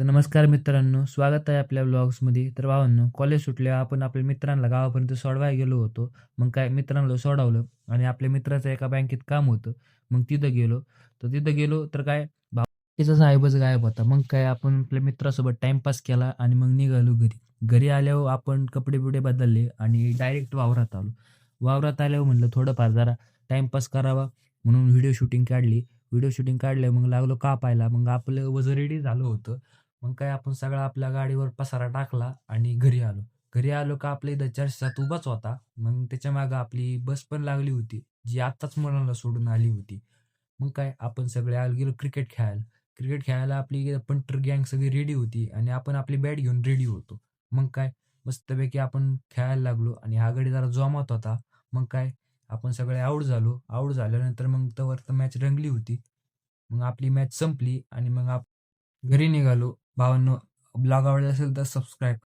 तर नमस्कार मित्रांनो, स्वागत आहे आपल्या व्लॉग्समध्ये. तर भावांनो, कॉलेज सुटल्यावर आपण आपल्या मित्रांना गावापर्यंत सोडवायला गेलो होतो. मग काय मित्रांना सोडवलं आणि आपल्या मित्राचं एका बँकेत काम होतं. मग तिथं गेलो. तर काय भाऊकीचा साहेबच गायब होता. मग काय आपण आपल्या मित्रासोबत टाईमपास केला आणि मग निघालो घरी. घरी आल्यावर आपण कपडे-बिपडे बदलले आणि डायरेक्ट वावरात आलो. वावरात आल्यावर म्हणलं थोडंफार जरा टाईमपास करावा म्हणून व्हिडिओ शूटिंग काढली. व्हिडिओ शूटिंग काढलं मग लागलो कापायला. मग आपलं वजन रेडी झालं होतं. मग काय आपण सगळा आपल्या गाडीवर पसारा टाकला आणि घरी आलो. घरी आलो का आपल्या इथं 4-7 उभाच होता. मग त्याच्या मागे आपली बस पण लागली होती, जी आत्ताच मुलांना सोडून आली होती. मग काय आपण सगळे गेलो क्रिकेट खेळायला. क्रिकेट खेळायला आपली पंटर गँग सगळी रेडी होती आणि आपण आपली बॅट घेऊन रेडी होतो. मग काय मस्तपैकी आपण खेळायला लागलो आणि हा गडी जरा जोमात होता. मग काय आपण सगळे आऊट झालो. आऊट झाल्यानंतर मग तोवर तर मॅच रंगली होती. मग आपली मॅच संपली आणि मग घरी निघालो. भावांनो, ब्लॉग आवडला असेल तर सबस्क्राईब